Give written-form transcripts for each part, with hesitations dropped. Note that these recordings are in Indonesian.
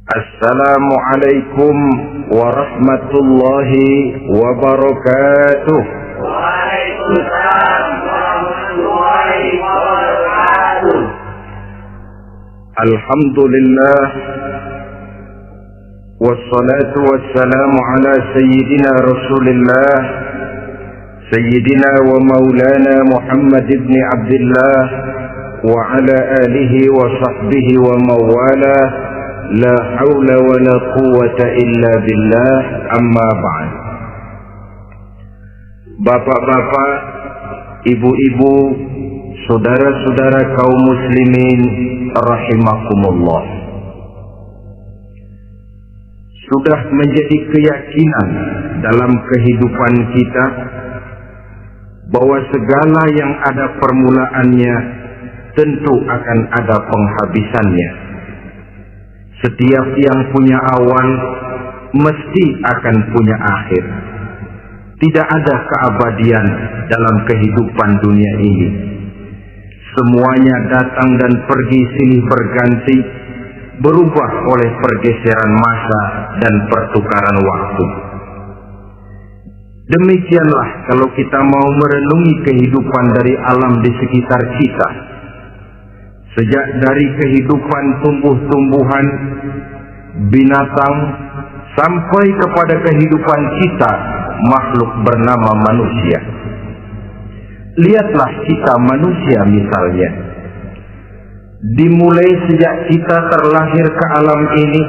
Assalamualaikum warahmatullahi wabarakatuh. Waalaikumsalam warahmatullahi wabarakatuh. Alhamdulillah wassalatu wassalamu ala sayyidina Rasulillah sayyidina wa maulana Muhammad ibn Abdullah wa ala alihi wa sahbihi wa mawala. La haula wa la quwwata illa billah, amma ba'd. Bapak-bapak, ibu-ibu, saudara-saudara kaum muslimin rahimakumullah. Sudah menjadi keyakinan dalam kehidupan kita bahwa segala yang ada permulaannya tentu akan ada penghabisannya. Setiap yang punya awal mesti akan punya akhir. Tidak ada keabadian dalam kehidupan dunia ini. Semuanya datang dan pergi silih berganti, berubah oleh pergeseran masa dan pertukaran waktu. Demikianlah kalau kita mau merenungi kehidupan dari alam di sekitar kita. Sejak dari kehidupan tumbuh-tumbuhan, binatang, sampai kepada kehidupan kita, makhluk bernama manusia. Lihatlah kita manusia misalnya. Dimulai sejak kita terlahir ke alam ini,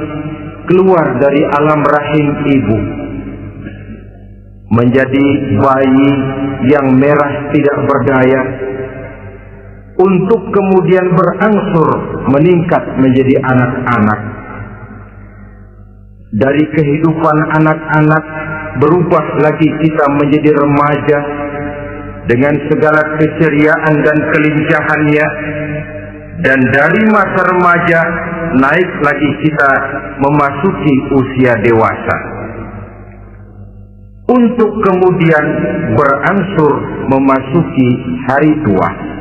keluar dari alam rahim ibu, menjadi bayi yang merah tidak berdaya, untuk kemudian berangsur meningkat menjadi anak-anak. Dari kehidupan anak-anak berubah lagi kita menjadi remaja dengan segala keceriaan dan kelincahannya, dan dari masa remaja naik lagi kita memasuki usia dewasa, untuk kemudian berangsur memasuki hari tua.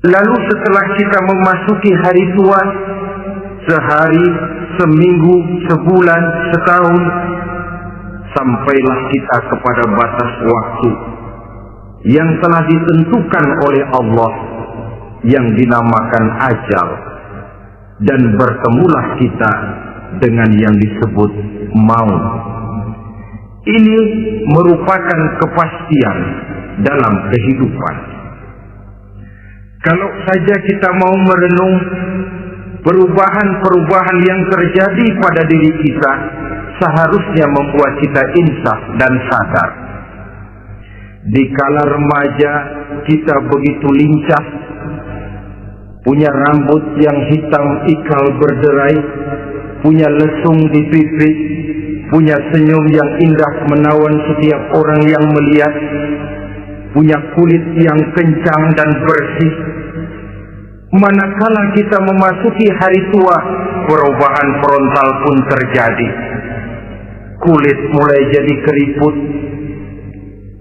Lalu setelah kita memasuki hari tua, sehari, seminggu, sebulan, setahun, sampailah kita kepada batas waktu yang telah ditentukan oleh Allah, yang dinamakan ajal, dan bertemulah kita dengan yang disebut maut. Ini merupakan kepastian dalam kehidupan. Kalau saja kita mau merenung perubahan-perubahan yang terjadi pada diri kita, seharusnya membuat kita insaf dan sadar. Di kala remaja kita begitu lincah, punya rambut yang hitam ikal berderai, punya lesung di pipi, punya senyum yang indah menawan setiap orang yang melihat, punya kulit yang kencang dan bersih. Manakala kita memasuki hari tua, perubahan frontal pun terjadi. Kulit mulai jadi keriput,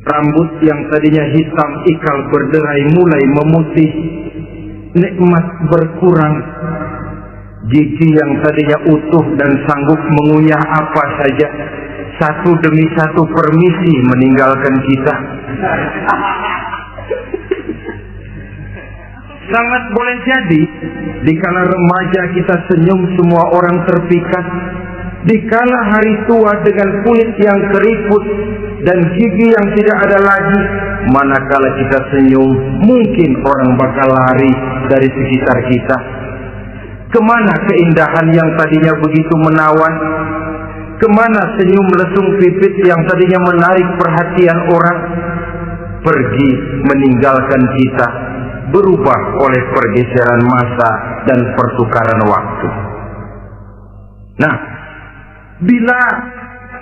rambut yang tadinya hitam ikal berderai mulai memutih, nikmat berkurang, gigi yang tadinya utuh dan sanggup mengunyah apa saja, satu demi satu permisi meninggalkan kita. Sangat boleh jadi dikala remaja kita senyum semua orang terpikat. Dikala hari tua dengan kulit yang keriput dan gigi yang tidak ada lagi, manakala kita senyum mungkin orang bakal lari dari sekitar kita. Kemana keindahan yang tadinya begitu menawan? Kemana senyum lesung pipit yang tadinya menarik perhatian orang? Pergi meninggalkan kita, berubah oleh pergeseran masa dan pertukaran waktu. Nah, bila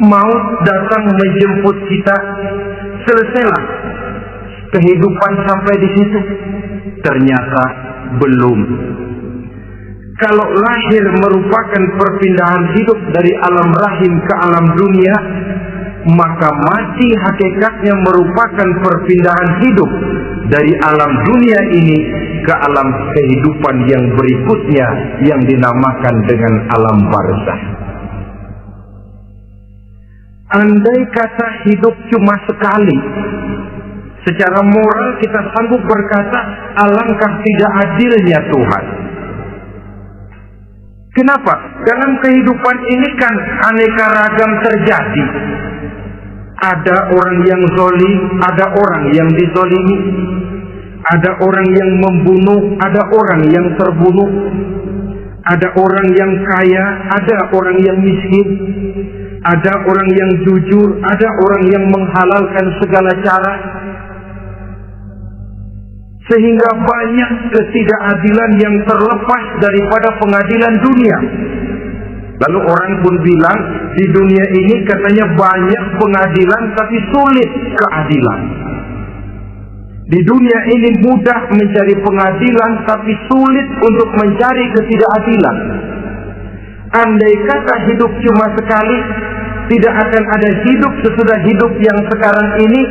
maut datang menjemput kita, selesailah kehidupan sampai di situ? Ternyata belum. Kalau lahir merupakan perpindahan hidup dari alam rahim ke alam dunia, maka mati hakikatnya merupakan perpindahan hidup dari alam dunia ini ke alam kehidupan yang berikutnya yang dinamakan dengan alam barzakh. Andai kata hidup cuma sekali, secara moral kita sanggup berkata, alangkah tidak adilnya Tuhan. Kenapa? Dalam kehidupan ini kan aneka ragam terjadi. Ada orang yang zalim, ada orang yang dizalimi. Ada orang yang membunuh, ada orang yang terbunuh. Ada orang yang kaya, ada orang yang miskin. Ada orang yang jujur, ada orang yang menghalalkan segala cara. Sehingga banyak ketidakadilan yang terlepas daripada pengadilan dunia. Lalu orang pun bilang, di dunia ini katanya banyak pengadilan tapi sulit keadilan. Di dunia ini mudah mencari pengadilan tapi sulit untuk mencari ketidakadilan. Andai kata hidup cuma sekali, tidak akan ada hidup sesudah hidup yang sekarang ini.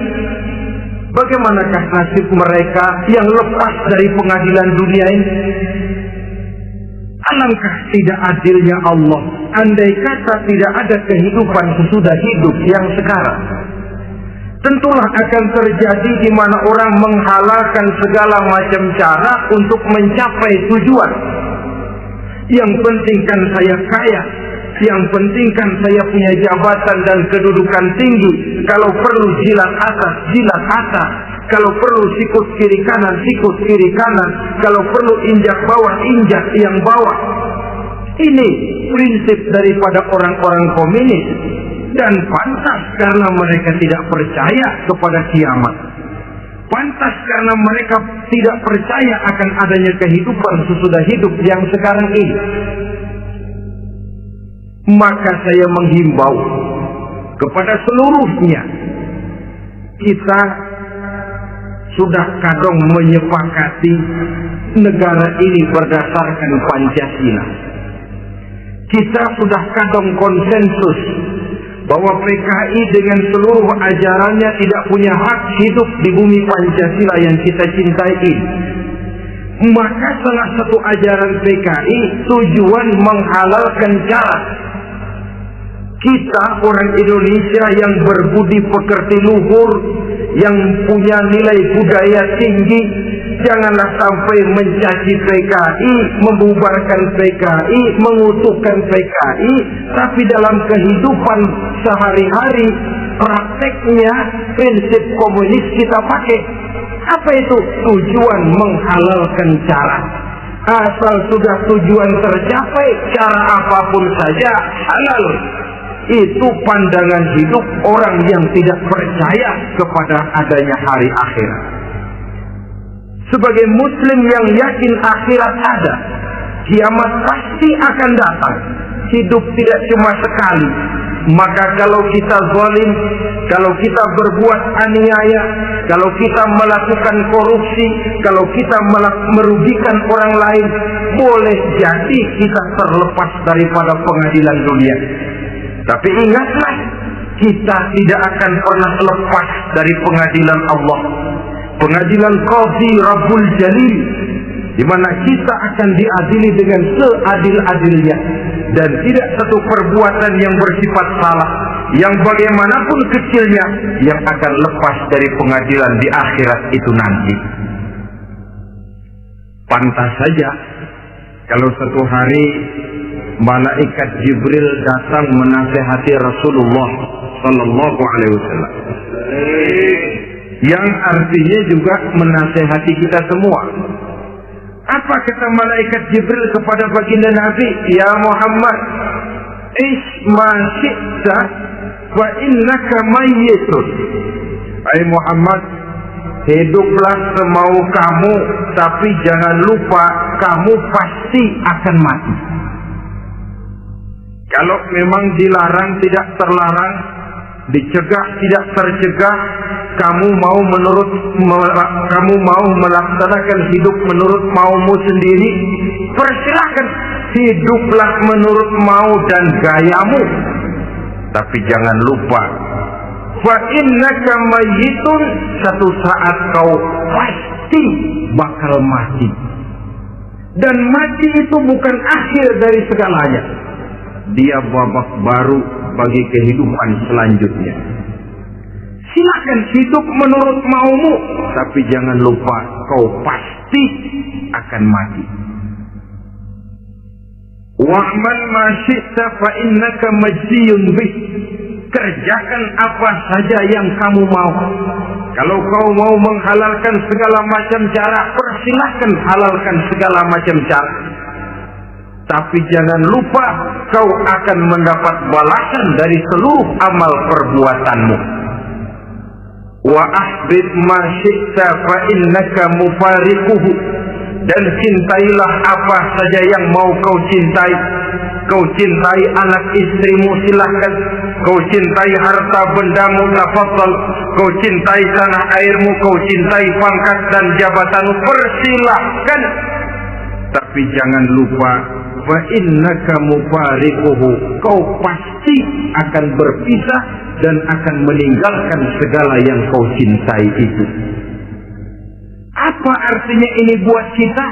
Bagaimanakah nasib mereka yang lepas dari pengadilan dunia ini? Alangkah tidak adilnya Allah, andai kata tidak ada kehidupan sesudah hidup yang sekarang. Tentulah akan terjadi di mana orang menghalalkan segala macam cara untuk mencapai tujuan. Yang penting kan saya kaya, yang penting kan saya punya jabatan dan kedudukan tinggi. Kalau perlu jilat atas, jilat atas. Kalau perlu sikut kiri kanan, sikut kiri kanan. Kalau perlu injak bawah, injak yang bawah. Ini prinsip daripada orang-orang komunis. Dan pantas karena mereka tidak percaya kepada kiamat. Pantas karena mereka tidak percaya akan adanya kehidupan sesudah hidup yang sekarang ini. Maka saya menghimbau kepada seluruhnya, kita sudah kadang menyepakati negara ini berdasarkan Pancasila. Kita sudah kadang konsensus bahwa PKI dengan seluruh ajarannya tidak punya hak hidup di bumi Pancasila yang kita cintai ini. Maka salah satu ajaran PKI tujuan menghalalkan cara. Kita orang Indonesia yang berbudi pekerti luhur, yang punya nilai budaya tinggi, janganlah sampai mencaci PKI, membubarkan PKI, mengutuhkan PKI, tapi dalam kehidupan sehari-hari prakteknya prinsip komunis kita pakai. Apa itu? Tujuan menghalalkan cara. Asal sudah tujuan tercapai, cara apapun saja halal. Itu pandangan hidup orang yang tidak percaya kepada adanya hari akhirat. Sebagai muslim yang yakin akhirat ada, kiamat pasti akan datang. Hidup tidak cuma sekali. Maka kalau kita zalim, kalau kita berbuat aniaya, kalau kita melakukan korupsi, kalau kita merugikan orang lain, boleh jadi kita terlepas daripada pengadilan dunia. Tapi ingatlah, kita tidak akan pernah lepas dari pengadilan Allah. Pengadilan Qadhi Rabbul Jalil, di mana kita akan diadili dengan seadil-adilnya. Dan tidak satu perbuatan yang bersifat salah, yang bagaimanapun kecilnya, yang akan lepas dari pengadilan di akhirat itu nanti. Pantas saja kalau satu hari malaikat Jibril datang menasehati Rasulullah Sallallahu Alaihi Wasallam, yang artinya juga menasehati kita semua. Apa kata malaikat Jibril kepada baginda Nabi? Ya Muhammad, isma syi'ta wa innaka mayyitun. Hai Muhammad, hiduplah semau kamu, tapi jangan lupa kamu pasti akan mati. Kalau memang dilarang tidak terlarang, dicegah tidak tercegah, kamu mau melaksanakan hidup menurut maumu sendiri, persilahkan, hiduplah menurut mau dan gayamu. Tapi jangan lupa, fa innaka mayyitun, satu saat kau pasti pasti bakal mati. Dan mati itu bukan akhir dari segalanya. Dia babak baru bagi kehidupan selanjutnya. Silakan hidup menurut maumu, tapi jangan lupa kau pasti akan mati. Wa'mal ma syi'ta fa innaka majziyun bih. Kerjakan apa saja yang kamu mau. Kalau kau mau menghalalkan segala macam cara, persilahkan halalkan segala macam cara. Tapi jangan lupa kau akan mendapat balasan dari seluruh amal perbuatanmu. Wa ahbib ma syi'ta fa innaka mufariquhu. Dan cintailah apa saja yang mau kau cintai. Kau cintai anak istrimu, silahkan. Kau cintai harta bendamu, tafadhal. Kau cintai tanah airmu, kau cintai pangkat dan jabatanmu, persilahkan. Tapi jangan lupa, fa innaka mufariquhu. Kau pasti akan berpisah dan akan meninggalkan segala yang kau cintai itu. Apa artinya ini buat kita?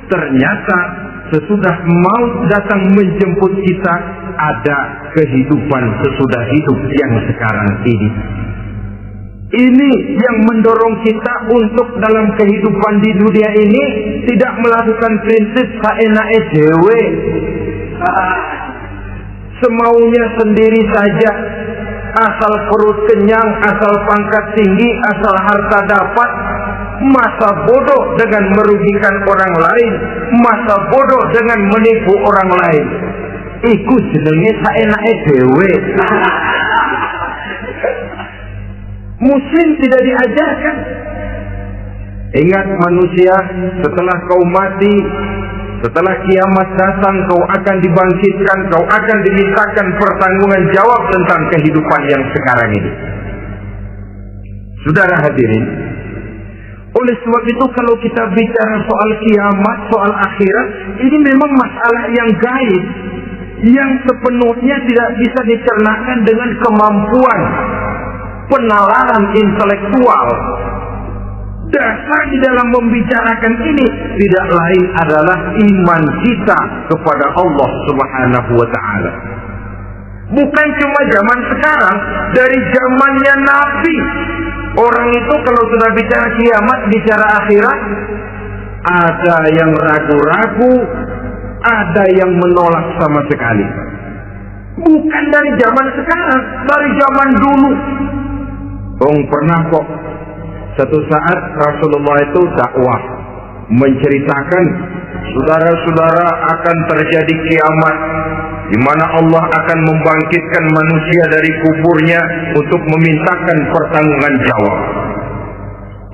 Ternyata sesudah maut datang menjemput kita, ada kehidupan sesudah hidup yang sekarang ini. Ini yang mendorong kita untuk dalam kehidupan di dunia ini tidak melakukan prinsip saenake dhewe, semaunya sendiri saja, asal perut kenyang, asal pangkat tinggi, asal harta dapat. Masa bodoh dengan merugikan orang lain, masa bodoh dengan menipu orang lain. Iku jenenge saenake dhewe. Muslim tidak diajarkan. Ingat manusia, setelah kau mati, setelah kiamat datang, kau akan dibangkitkan, kau akan dimintakan pertanggungan jawab tentang kehidupan yang sekarang ini. Saudara hadirin, oleh sebab itu kalau kita bicara soal kiamat, soal akhirat, ini memang masalah yang gaib, yang sepenuhnya tidak bisa dicernakan dengan kemampuan penalaran intelektual. Dasar di dalam membicarakan ini tidak lain adalah iman kita kepada Allah Subhanahu wa ta'ala. Bukan cuma zaman sekarang, dari zamannya Nabi. Orang itu kalau sudah bicara kiamat, bicara akhirat, ada yang ragu-ragu, ada yang menolak sama sekali. Bukan dari zaman sekarang, dari zaman dulu. Pernah kok satu saat Rasulullah itu dakwah menceritakan, saudara-saudara, akan terjadi kiamat di mana Allah akan membangkitkan manusia dari kuburnya untuk memintakan pertanggungan jawab.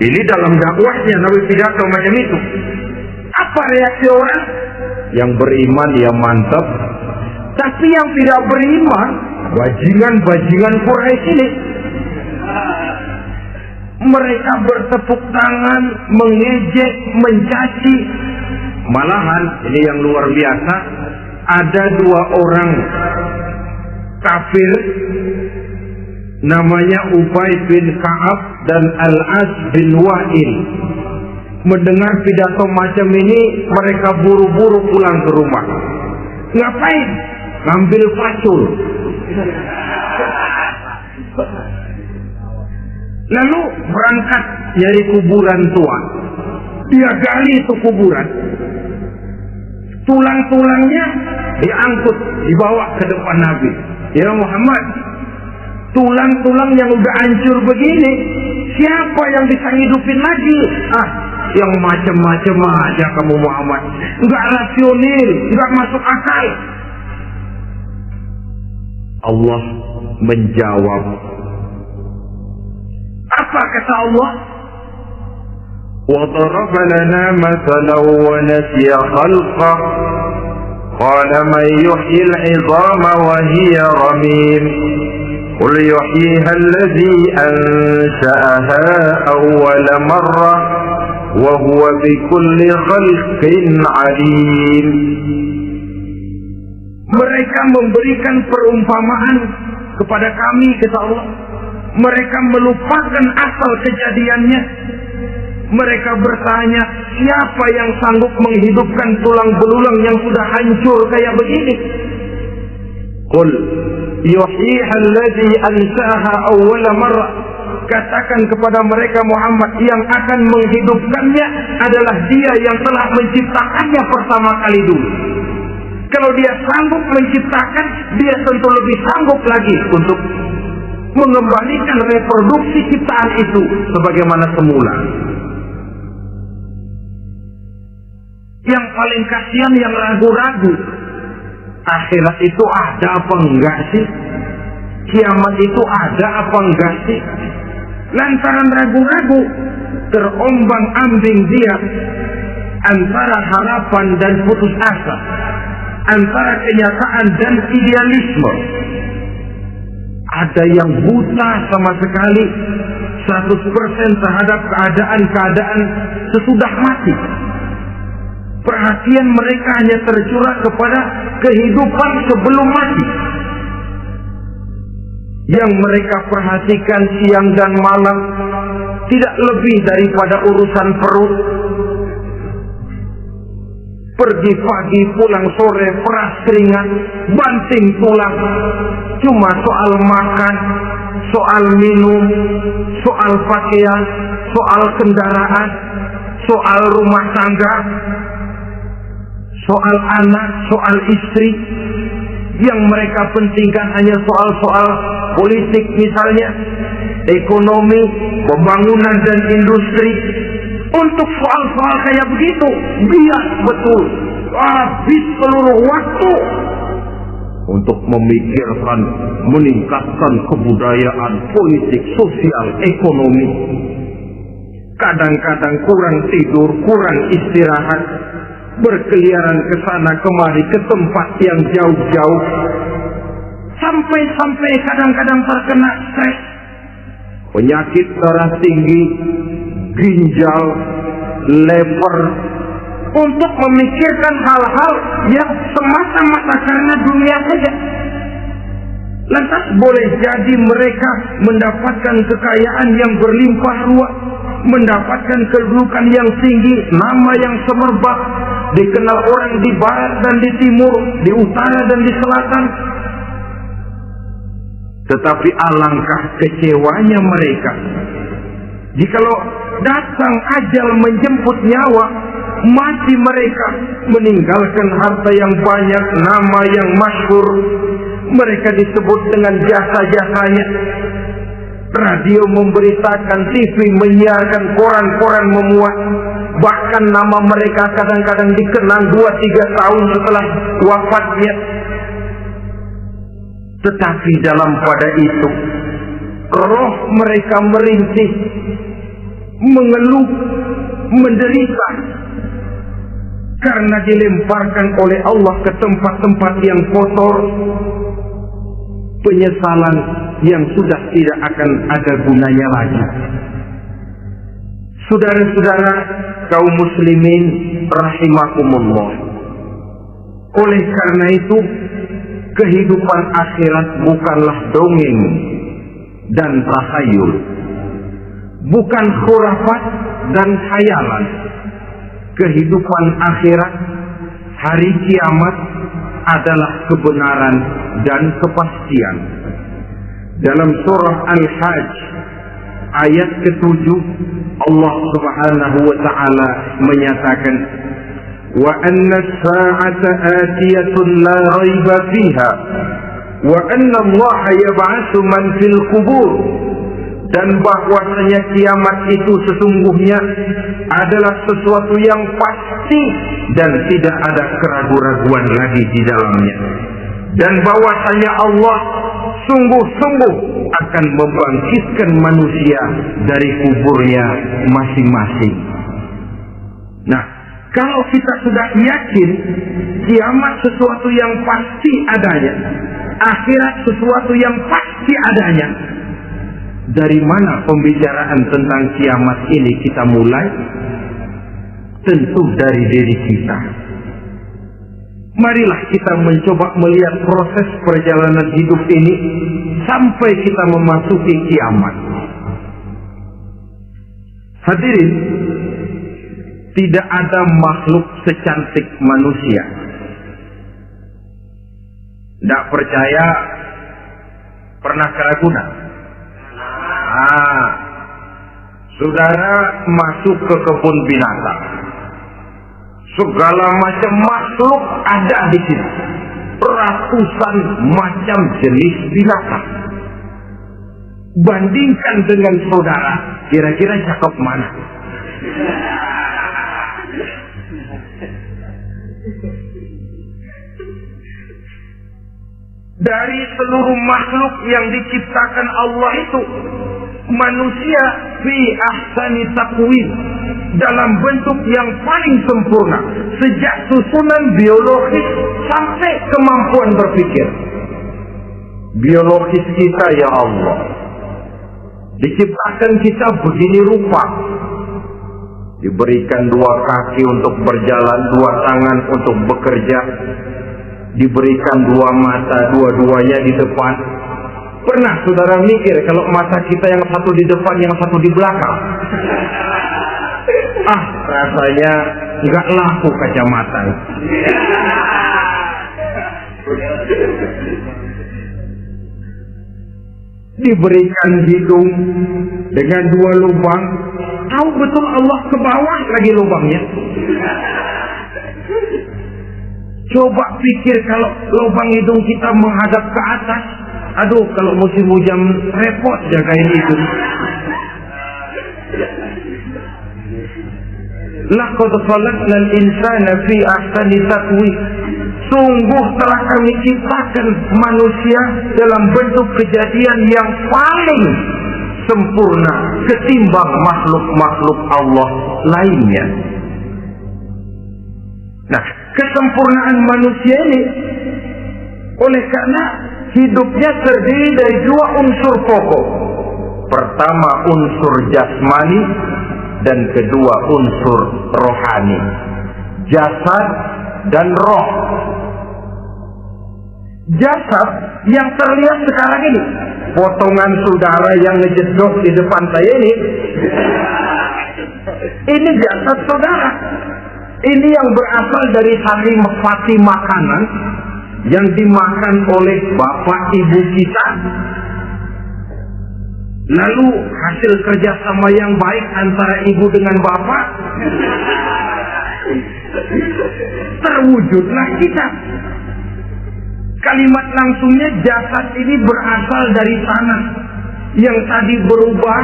Ini dalam dakwahnya Nabi pidato macam itu. Apa reaksi orang? Yang beriman ya mantap, tapi yang tidak beriman, bajingan-bajingan Quraisy ini, mereka bertepuk tangan, mengejek, mencaci. Malahan ini yang luar biasa, ada dua orang kafir namanya Ubay bin Ka'ab dan Al-As bin Wa'il. Mendengar pidato macam ini, mereka buru-buru pulang ke rumah. Ngapain? Ngambil pacul. Lalu berangkat nyari kuburan tua. Dia gali itu kuburan. Tulang-tulangnya diangkut, dibawa ke depan Nabi. Ya Muhammad, tulang-tulang yang udah hancur begini, siapa yang bisa hidupin lagi? Yang macam-macam aja kamu Muhammad. Enggak rasional, enggak masuk akal. Allah menjawab. Apa kata Allah? وَضَرَبَ لَنَا مَثَلًا وَنَسِيَ خَلْقَهُ قَالَ مَنْ يُحْيِي الْعِظَامَ وَهِيَ رَمِيمٌ قُلْ يُحْيِيهَا الَّذِي أَنْشَأَهَا أَوَّلَ مَرَّةٍ وَهُوَ بِكُلِّ خَلْقٍ عَلِيمٌ. Mereka memberikan perumpamaan kepada kami, kata Allah. Mereka melupakan asal kejadiannya. Mereka bertanya, siapa yang sanggup menghidupkan tulang belulang yang sudah hancur kayak begini? Qul yuhyiha alladhi ansaaha awwala marrah. Katakan kepada mereka Muhammad, yang akan menghidupkannya adalah Dia yang telah menciptakannya pertama kali dulu. Kalau Dia sanggup menciptakan, Dia tentu lebih sanggup lagi untuk mengembalikan reproduksi ciptaan itu sebagaimana semula. Yang paling kasihan yang ragu-ragu, akhirat itu ada apa enggak sih? Kiamat itu ada apa enggak sih? Lantaran ragu-ragu, terombang-ambing dia antara harapan dan putus asa, antara kenyataan dan idealisme. Ada yang buta sama sekali 100% terhadap keadaan-keadaan sesudah mati. Perhatian mereka hanya tercurah kepada kehidupan sebelum mati. Yang mereka perhatikan siang dan malam tidak lebih daripada urusan perut. Pergi pagi, pulang sore, peras keringat, banting tulang. Cuma soal makan, soal minum, soal pakaian, soal kendaraan, soal rumah tangga, soal anak, soal istri. Yang mereka pentingkan hanya soal-soal politik misalnya, ekonomi, pembangunan dan industri. Untuk soal-soal kayak begitu, bias betul, habis seluruh waktu untuk memikirkan, meningkatkan kebudayaan, politik, sosial, ekonomi. Kadang-kadang kurang tidur, kurang istirahat, berkeliaran ke sana kemari ke tempat yang jauh-jauh, sampai kadang-kadang terkena stres, penyakit darah tinggi, ginjal, lever, untuk memikirkan hal-hal yang semata-mata karena dunia saja. Lantas boleh jadi mereka mendapatkan kekayaan yang berlimpah ruah, mendapatkan kedudukan yang tinggi, nama yang semerbak, dikenal orang di barat dan di timur, di utara dan di selatan. Tetapi alangkah kecewanya mereka jikalau datang ajal menjemput nyawa, mati mereka, meninggalkan harta yang banyak, nama yang masyhur. Mereka disebut dengan jasa-jasanya. Radio memberitakan, TV menyiarkan, koran-koran memuat. Bahkan nama mereka kadang-kadang dikenang 2-3 tahun setelah wafatnya. Tetapi dalam pada itu, roh mereka merintih, mengeluh, menderita, karena dilemparkan oleh Allah ke tempat-tempat yang kotor, penyesalan yang sudah tidak akan ada gunanya lagi. Saudara-saudara kaum muslimin rahimakumullah, oleh karena itu kehidupan akhirat bukanlah dongeng dan tahayul, bukan khurafat dan khayalan. Kehidupan akhirat, hari kiamat adalah kebenaran dan kepastian. Dalam surah Al-Hajj ayat ke-7, Allah Subhanahu wa taala menyatakan, wa anna as-sa'ata atiyatun la raiba fiha wa anna Allah yab'atsu man fil qubur. Dan bahwasanya kiamat itu sesungguhnya adalah sesuatu yang pasti dan tidak ada keraguan-raguan lagi di dalamnya. Dan bahwasanya Allah sungguh-sungguh akan membangkitkan manusia dari kuburnya masing-masing. Nah, kalau kita sudah yakin kiamat sesuatu yang pasti adanya, akhirat sesuatu yang pasti adanya, dari mana pembicaraan tentang kiamat ini kita mulai? Tentu dari diri kita. Marilah kita mencoba melihat proses perjalanan hidup ini sampai kita memasuki kiamat. Hadirin, tidak ada makhluk secantik manusia. Tidak percaya, pernah ke Ragunan? Saudara masuk ke kebun binatang, segala macam makhluk ada di situ, ratusan macam jenis binatang. Bandingkan dengan saudara, kira-kira cakep mana? Dari seluruh makhluk yang diciptakan Allah itu, manusia fi ahsani taqwim, dalam bentuk yang paling sempurna, sejak susunan biologis sampai kemampuan berpikir. Biologis kita, ya Allah, diciptakan kita begini rupa, diberikan 2 kaki untuk berjalan, 2 tangan untuk bekerja, diberikan 2 mata, dua-duanya di depan. Pernah saudara mikir kalau mata kita yang satu di depan, yang satu di belakang? Rasanya nggak laku kacamata. Diberikan hidung dengan 2 lubang. Tahu betul Allah ke bawah lagi lubangnya. Coba pikir kalau lubang hidung kita menghadap ke atas. Aduh, kalau musim hujan repot jagain hidung. Laqad khalaqnal insana fi ahsani taqwim. Sungguh telah kami ciptakan manusia dalam bentuk kejadian yang paling sempurna ketimbang makhluk-makhluk Allah lainnya. Nah, kesempurnaan manusia ini oleh karena hidupnya terdiri dari 2 unsur pokok. Pertama unsur jasmani dan kedua unsur rohani, jasad dan roh. Jasad yang terlihat sekarang ini, potongan saudara yang ngejedok di depan saya ini jasad saudara. Ini yang berasal dari saripati makanan yang dimakan oleh bapak ibu kita. Lalu hasil kerjasama yang baik antara ibu dengan bapak, terwujudlah kita. Kalimat langsungnya jasad ini berasal dari tanah yang tadi berubah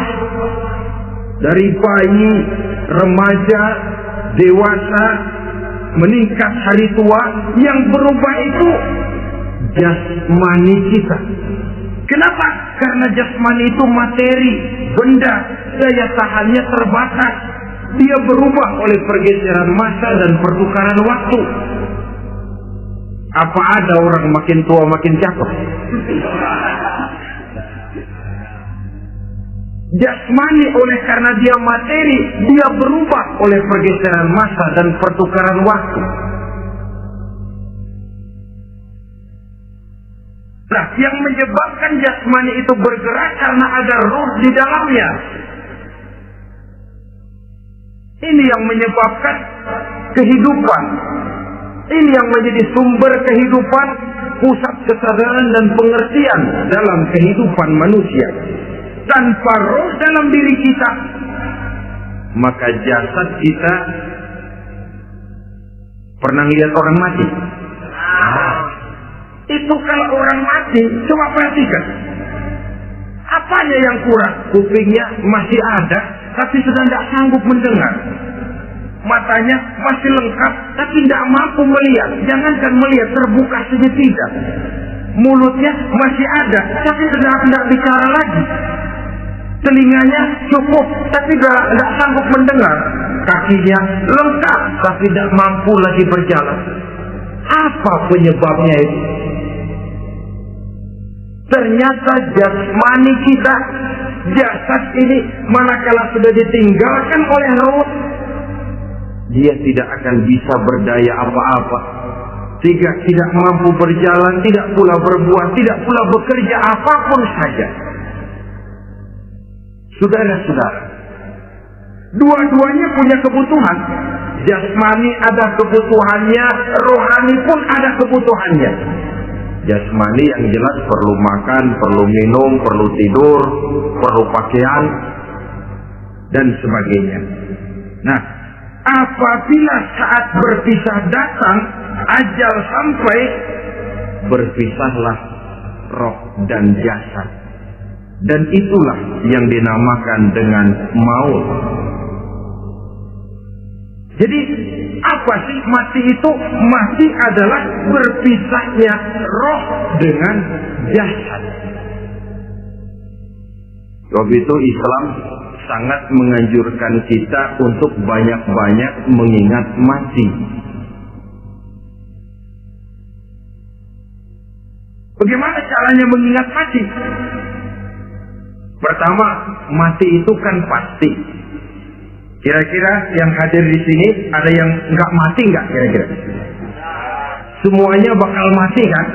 dari bayi, remaja, dewasa, meningkat hari tua. Yang berubah itu jasmani kita. Kenapa? Karena jasmani itu materi, benda, daya tahannya terbatas. Dia berubah oleh pergeseran masa dan pertukaran waktu. Apa ada orang makin tua makin cakep? Jasmani oleh karena dia materi, dia berubah oleh pergeseran masa dan pertukaran waktu. Nah, yang menyebabkan jasmani itu bergerak karena ada ruh di dalamnya. Ini yang menyebabkan kehidupan. Ini yang menjadi sumber kehidupan, pusat kesadaran dan pengertian dalam kehidupan manusia. Tanpa roh dalam diri kita, maka jasad kita, pernah lihat orang mati? Itu kalau orang mati, coba perhatikan. Apanya yang kurang? Kupingnya masih ada, tapi sudah tidak sanggup mendengar. Matanya masih lengkap, tapi tidak mampu melihat. Jangankan melihat, terbuka saja tidak. Mulutnya masih ada, tapi sudah tidak bicara lagi. Telinganya cukup, tapi tidak sanggup mendengar. Kakinya lengkap, tapi tidak mampu lagi berjalan. Apa penyebabnya itu? Ternyata jasmani kita, jasad ini, manakala sudah ditinggalkan oleh roh, dia tidak akan bisa berdaya apa-apa. Tidak mampu berjalan, tidak pula berbuat, tidak pula bekerja apapun saja. Saudara-saudara, dua-duanya punya kebutuhan. Jasmani ada kebutuhannya, rohani pun ada kebutuhannya. Jasmani yang jelas perlu makan, perlu minum, perlu tidur, perlu pakaian, dan sebagainya. Nah, apabila saat berpisah datang, ajal sampai, berpisahlah roh dan jasad. Dan itulah yang dinamakan dengan maut. Jadi apa sih mati itu? Mati adalah berpisahnya roh dengan jasad. Sebab itu Islam sangat menganjurkan kita untuk banyak-banyak mengingat mati. Bagaimana caranya mengingat mati? Pertama, mati itu kan pasti. Kira-kira yang hadir di sini ada yang nggak mati nggak kira-kira? Semuanya bakal mati kan?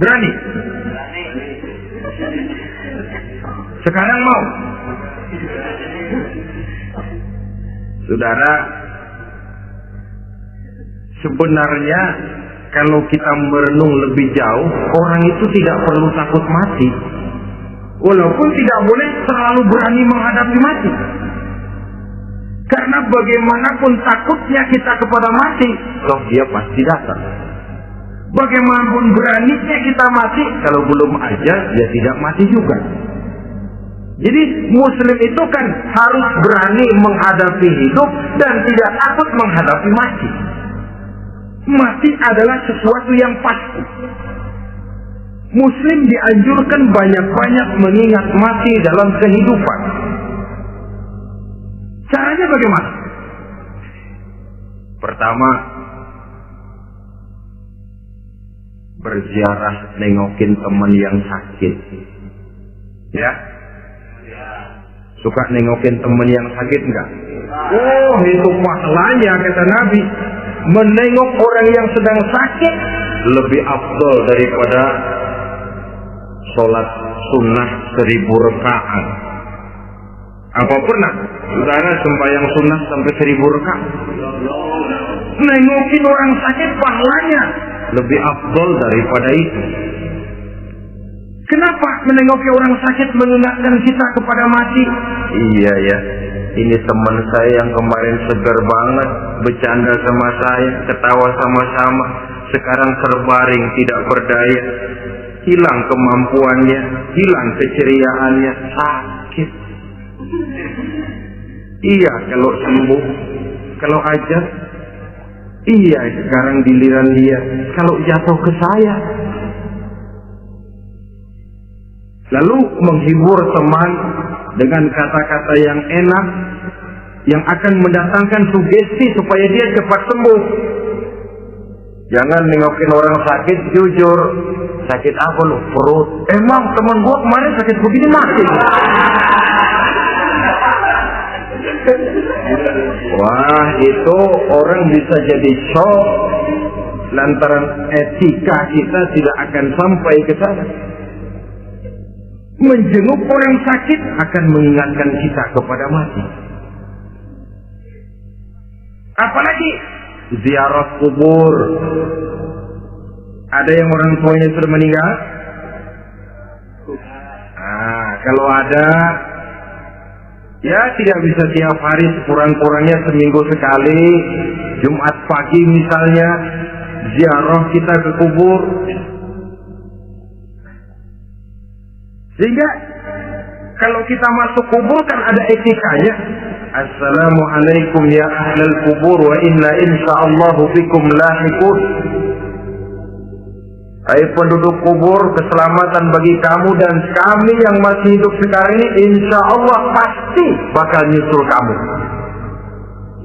Berani? Sekarang mau? Saudara, sebenarnya kalau kita merenung lebih jauh, orang itu tidak perlu takut mati. Walaupun tidak boleh terlalu berani menghadapi mati. Karena bagaimanapun takutnya kita kepada mati, toh dia pasti datang. Bagaimanapun beraninya kita mati, kalau belum ajal, dia tidak mati juga. Jadi Muslim itu kan harus berani menghadapi hidup dan tidak takut menghadapi mati. Mati adalah sesuatu yang pasti. Muslim dianjurkan banyak-banyak mengingat mati dalam kehidupan. Caranya bagaimana? Pertama, berziarah nengokin teman yang sakit. Ya? Suka nengokin teman yang sakit enggak? Oh, itu pahalanya kata Nabi. Menengok orang yang sedang sakit lebih afdol daripada sholat sunnah 1000 rakaat. Apa pernah saudara sembahyang sunnah sampai 1000 rakaat? Nengokin orang sakit pahalanya lebih afdol daripada itu. Kenapa menengoki orang sakit mengingatkan kita kepada mati? Iya ya, ini teman saya yang kemarin segar banget, bercanda sama saya, ketawa sama-sama, sekarang terbaring tidak berdaya, hilang kemampuannya, hilang keceriaannya, sakit. Iya kalau sembuh, kalau aja, iya sekarang giliran dia, kalau jatuh ke saya. Lalu menghibur teman dengan kata-kata yang enak, yang akan mendatangkan sugesti supaya dia cepat sembuh. Jangan nengokin orang sakit, jujur. Sakit apa lu? Perut. Emang teman gua kemarin sakit begini mati. Wah, itu orang bisa jadi shock. Lantaran etika kita tidak akan sampai ke sana. Menjenguk orang sakit akan mengingatkan kita kepada mati. Apalagi ziarah kubur. Ada yang orang tuanya sudah meninggal? Kalau ada, ya tidak bisa tiap hari, sekurang-kurangnya seminggu sekali, Jumat pagi misalnya, ziarah kita ke kubur. Sehingga kalau kita masuk kubur kan ada etikanya. Assalamualaikum ya ahlal kubur wa inna insyaallahu bikum lahiqun. Hai penduduk kubur, keselamatan bagi kamu dan kami yang masih hidup sekarang ini insyaallah pasti bakal nyusul kamu.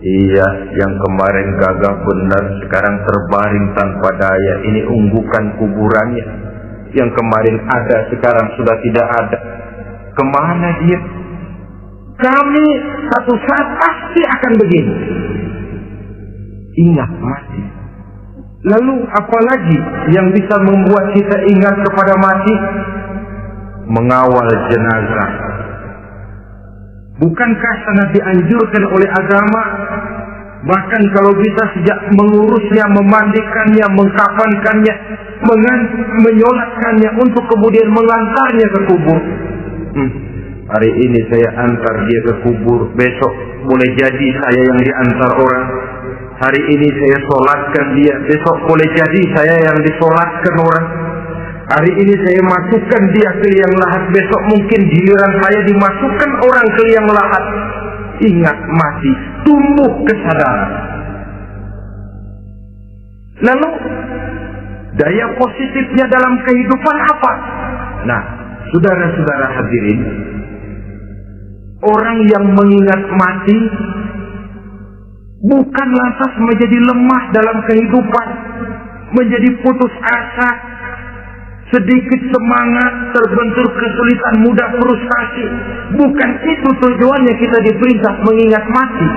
Iya, yang kemarin gagah benar sekarang terbaring tanpa daya. Ini unggukan kuburannya. Yang kemarin ada sekarang sudah tidak ada. Kemana dia? Kami satu saat pasti akan begini. Ingat mati. Lalu apalagi yang bisa membuat kita ingat kepada mati? Mengawal jenazah. Bukankah sangat dianjurkan oleh agama? Bahkan kalau bisa sejak mengurusnya, memandikannya, mengkafankannya, menyolatkannya untuk kemudian mengantarnya ke kubur. Hari ini saya antar dia ke kubur, besok boleh jadi saya yang diantar orang. Hari ini saya solatkan dia, besok boleh jadi saya yang disolatkan orang. Hari ini saya masukkan dia ke liang lahat, besok mungkin giliran saya dimasukkan orang ke liang lahat. Ingat mati, tumbuh kesadaran. Lalu daya positifnya dalam kehidupan apa? Nah, saudara-saudara hadirin, orang yang mengingat mati bukan lantas menjadi lemah dalam kehidupan, menjadi putus asa, sedikit semangat, terbentur kesulitan, mudah frustasi. Bukan itu tujuannya kita diperintah mengingat mati.